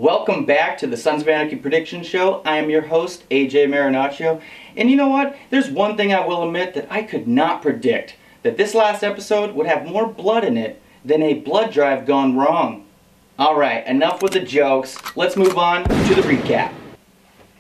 Welcome back to the Sons of Anarchy Prediction Show. I am your host, AJ Marinaccio. And you know what? There's one thing I will admit that I could not predict. That this last episode would have more blood in it than a blood drive gone wrong. Alright, enough with the jokes. Let's move on to the recap.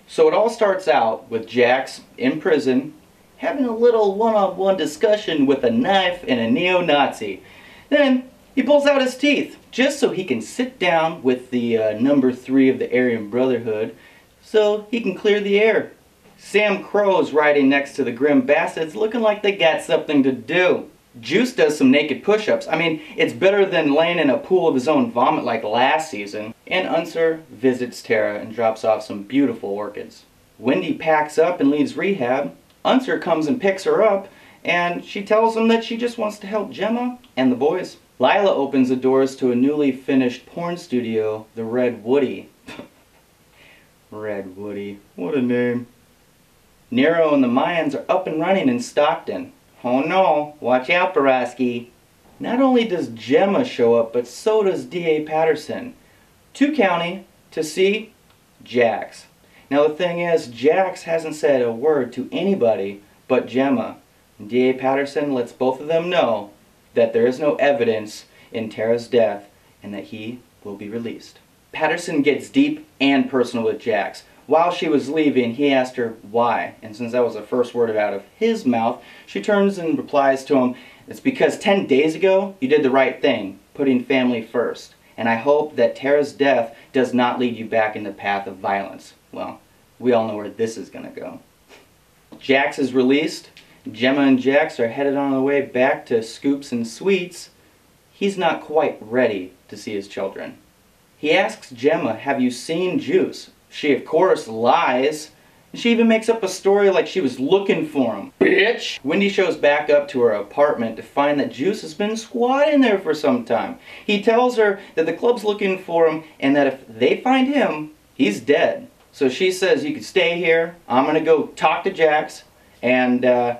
So it all starts out with Jax in prison having a little one-on-one discussion with a knife and a neo-Nazi. Then he pulls out his teeth just so he can sit down with the number 3 of the Aryan Brotherhood so he can clear the air. Sam Crow's riding next to the Grim Bastards looking like they got something to do. Juice does some naked push-ups. I mean, it's better than laying in a pool of his own vomit like last season. And Unser visits Tara and drops off some beautiful orchids. Wendy packs up and leaves rehab. Unser comes and picks her up, and she tells him that she just wants to help Gemma and the boys. Lila opens the doors to a newly finished porn studio, the Red Woody. Red Woody, what a name. Nero and the Mayans are up and running in Stockton. Oh no, watch out, Borowski. Not only does Gemma show up, but so does D.A. Patterson. To County to see Jax. Now the thing is, Jax hasn't said a word to anybody but Gemma. D.A. Patterson lets both of them know that there is no evidence in Tara's death and that he will be released. Patterson gets deep and personal with Jax. While she was leaving, he asked her why, and since that was the first word out of his mouth, she turns and replies to him, "It's because 10 days ago you did the right thing, putting family first, and I hope that Tara's death does not lead you back in the path of violence." Well, we all know where this is going to go. Jax is released. Gemma and Jax are headed on their way back to Scoops and Sweets. He's not quite ready to see his children. He asks Gemma, "Have you seen Juice?" She, of course, lies. She even makes up a story like she was looking for him. Bitch! Wendy shows back up to her apartment to find that Juice has been squatting there for some time. He tells her that the club's looking for him and that if they find him, he's dead. So she says, "You can stay here. I'm going to go talk to Jax. And I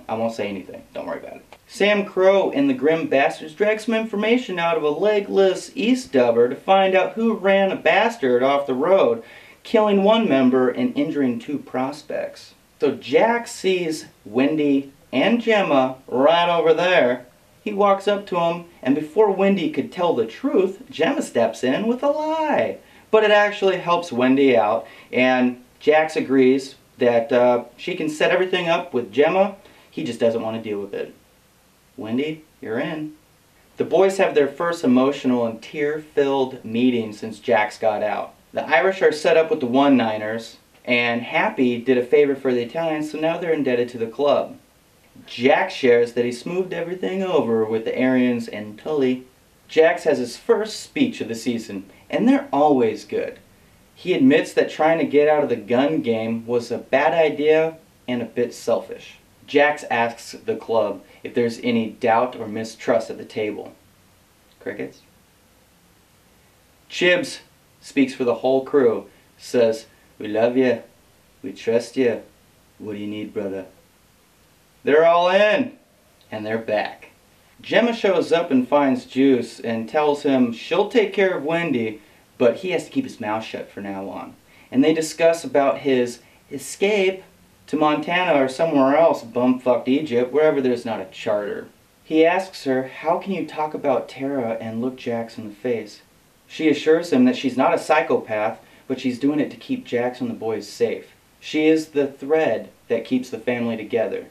won't say anything. Don't worry about it." Sam Crow and the Grim Bastards drag some information out of a legless East Dubber to find out who ran a bastard off the road, killing one member and injuring 2 prospects. So Jax sees Wendy and Gemma right over there. He walks up to him, and before Wendy could tell the truth, Gemma steps in with a lie. But it actually helps Wendy out, and Jax agrees that she can set everything up with Gemma. He just doesn't want to deal with it. Wendy, you're in. The boys have their first emotional and tear-filled meeting since Jax got out. The Irish are set up with the one-niners, and Happy did a favor for the Italians, so now they're indebted to the club. Jax shares that he smoothed everything over with the Aryans and Tully. Jax has his first speech of the season, and they're always good. He admits that trying to get out of the gun game was a bad idea and a bit selfish. Jax asks the club if there's any doubt or mistrust at the table. Crickets? Chibs speaks for the whole crew, says, "We love you, we trust you, what do you need, brother?" They're all in, and they're back. Gemma shows up and finds Juice and tells him she'll take care of Wendy, but he has to keep his mouth shut from now on. And they discuss about his escape to Montana or somewhere else, bumfucked Egypt, wherever there's not a charter. He asks her, "How can you talk about Tara and look Jax in the face?" She assures him that she's not a psychopath, but she's doing it to keep Jax and the boys safe. She is the thread that keeps the family together.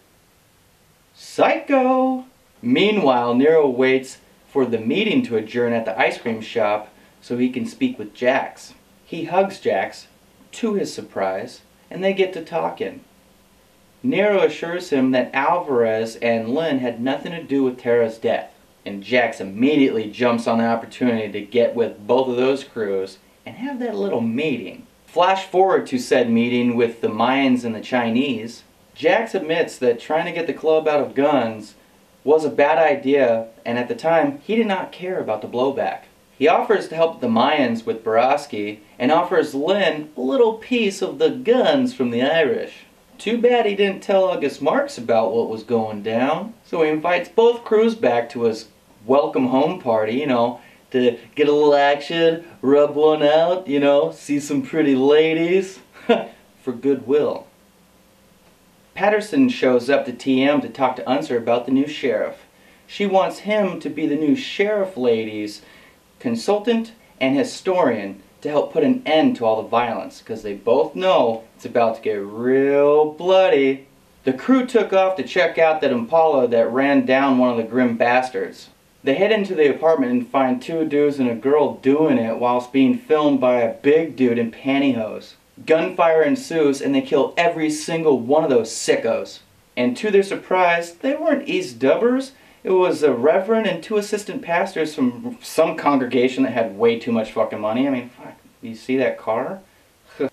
Psycho! Meanwhile, Nero waits for the meeting to adjourn at the ice cream shop so he can speak with Jax. He hugs Jax, to his surprise, and they get to talking. Nero assures him that Alvarez and Lynn had nothing to do with Tara's death, and Jax immediately jumps on the opportunity to get with both of those crews and have that little meeting. Flash forward to said meeting with the Mayans and the Chinese. Jax admits that trying to get the club out of guns was a bad idea, and at the time, he did not care about the blowback. He offers to help the Mayans with Borowski and offers Lynn a little piece of the guns from the Irish. Too bad he didn't tell August Marks about what was going down. So he invites both crews back to his welcome home party, you know, To get a little action, rub one out, you know, see some pretty ladies. For goodwill. Patterson shows up to TM to talk to Unser about the new sheriff. She wants him to be the new sheriff lady's consultant and historian to help put an end to all the violence, because they both know it's about to get real bloody. The crew took off to check out that Impala that ran down one of the grim bastards. They head into the apartment and find two dudes and a girl doing it whilst being filmed by a big dude in pantyhose. Gunfire ensues and they kill every single one of those sickos. And to their surprise, they weren't East Dubbers. It was a reverend and two assistant pastors from some congregation that had way too much fucking money. I mean, fuck, you see that car?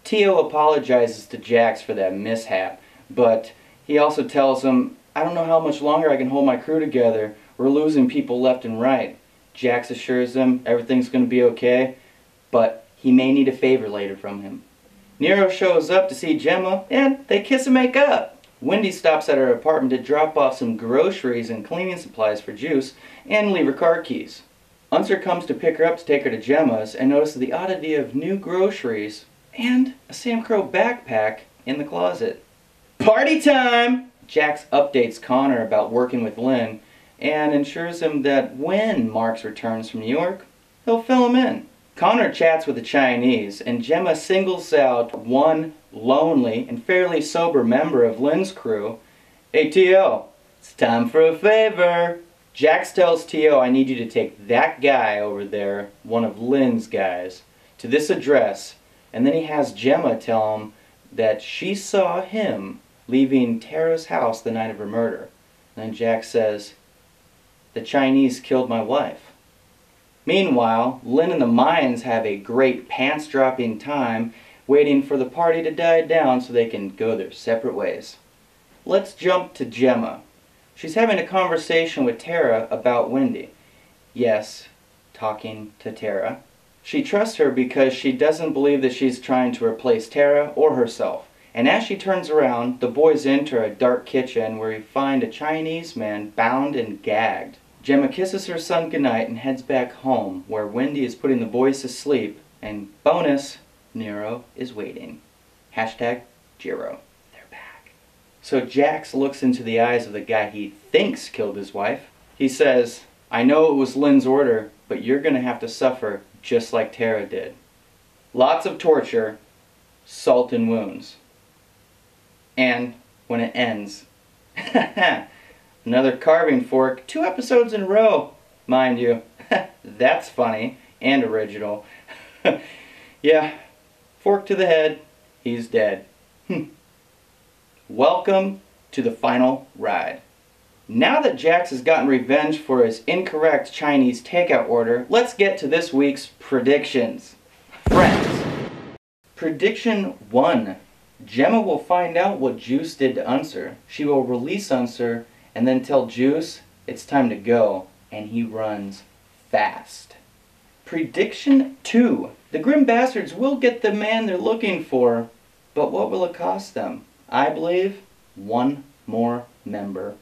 T.O. apologizes to Jax for that mishap, but he also tells him, I don't know how much longer I can hold my crew together. We're losing people left and right. Jax assures him everything's going to be okay, but he may need a favor later from him. Nero shows up to see Gemma, and they kiss and make up. Wendy stops at her apartment to drop off some groceries and cleaning supplies for Juice, and leave her car keys. Unser comes to pick her up to take her to Gemma's, and notices the oddity of new groceries, and a Sam Crow backpack in the closet. Party time! Jax updates Connor about working with Lynn, and ensures him that when Marks returns from New York, he'll fill him in. Connor chats with the Chinese, and Gemma singles out one lonely and fairly sober member of Lynn's crew. Hey T.O., it's time for a favor. Jax tells T.O., I need you to take that guy over there, one of Lynn's guys, to this address, and then he has Gemma tell him that she saw him leaving Tara's house the night of her murder. And then Jax says, the Chinese killed my wife. Meanwhile, Lynn and the Mayans have a great pants-dropping time waiting for the party to die down so they can go their separate ways. Let's jump to Gemma. She's having a conversation with Tara about Wendy. Yes, talking to Tara. She trusts her because she doesn't believe that she's trying to replace Tara or herself. And as she turns around, the boys enter a dark kitchen where we find a Chinese man bound and gagged. Gemma kisses her son goodnight and heads back home, where Wendy is putting the boys to sleep, and bonus, Nero is waiting. Hashtag Jiro. They're back. So Jax looks into the eyes of the guy he thinks killed his wife. He says, I know it was Lynn's order, but you're gonna have to suffer just like Tara did. Lots of torture, salt and wounds. And when it ends, another carving fork, 2 episodes in a row, mind you. That's funny and original. Yeah, fork to the head, he's dead. Welcome to the final ride. Now that Jax has gotten revenge for his incorrect Chinese takeout order, let's get to this week's predictions. Friends, prediction 1. Gemma will find out what Juice did to Unser. She will release Unser and then tell Juice it's time to go, and he runs fast. Prediction 2. The Grim Bastards will get the man they're looking for, but what will it cost them? I believe 1 more member.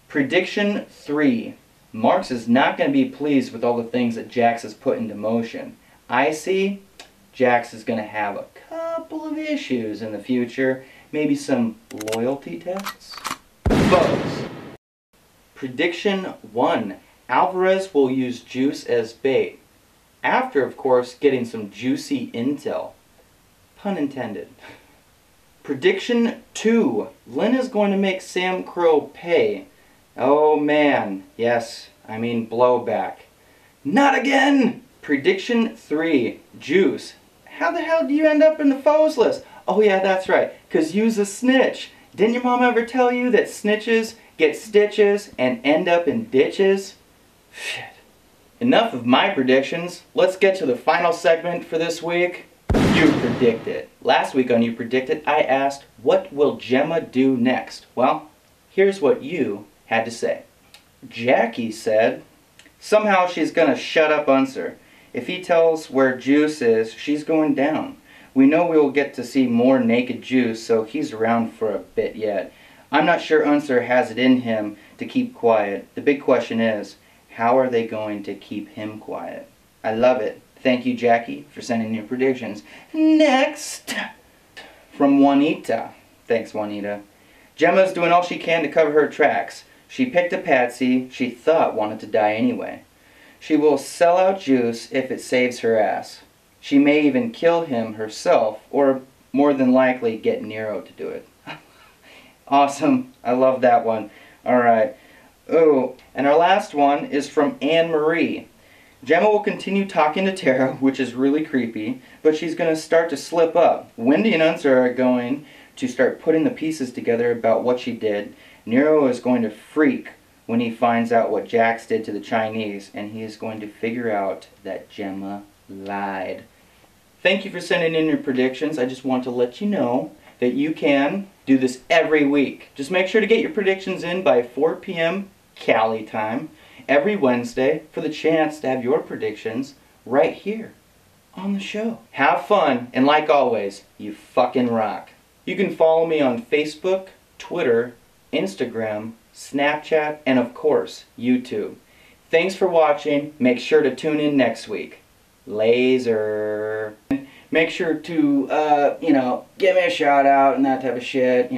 Prediction 3. Marks is not going to be pleased with all the things that Jax has put into motion. I see Jax is going to have a couple of issues in the future, maybe some loyalty tests. Foes. Prediction 1. Alvarez will use Juice as bait. After, of course, getting some juicy intel. Pun intended. Prediction 2. Lynn is going to make Sam Crow pay. Oh man. Yes, I mean blowback. Not again! Prediction 3. Juice. How the hell do you end up in the foes list? Oh yeah, that's right, 'cause you's a snitch. Didn't your mom ever tell you that snitches get stitches and end up in ditches? Shit. Enough of my predictions. Let's get to the final segment for this week. You Predict It. Last week on You Predict It, I asked, what will Gemma do next? Well, here's what you had to say. Jackie said, somehow she's gonna shut up Unser. If he tells where Juice is, she's going down. We know we will get to see more naked Juice, so he's around for a bit yet. I'm not sure Unser has it in him to keep quiet. The big question is, how are they going to keep him quiet? I love it. Thank you, Jackie, for sending your predictions. Next, from Juanita. Thanks, Juanita. Gemma's doing all she can to cover her tracks. She picked a patsy she thought wanted to die anyway. She will sell out Juice if it saves her ass. She may even kill him herself, or more than likely get Nero to do it. Awesome. I love that one. Alright. Oh, and our last one is from Anne-Marie. Gemma will continue talking to Tara, which is really creepy, but she's going to start to slip up. Wendy and Unser are going to start putting the pieces together about what she did. Nero is going to freak when he finds out what Jax did to the Chinese, and he is going to figure out that Gemma lied. Thank you for sending in your predictions. I just want to let you know that you can do this every week. Just make sure to get your predictions in by 4 p.m. Cali time every Wednesday for the chance to have your predictions right here on the show. Have fun, and like always, you fucking rock. You can follow me on Facebook, Twitter, Instagram, Snapchat, and of course, YouTube. Thanks for watching. Make sure to tune in next week. Laser. Make sure to, give me a shout out and that type of shit,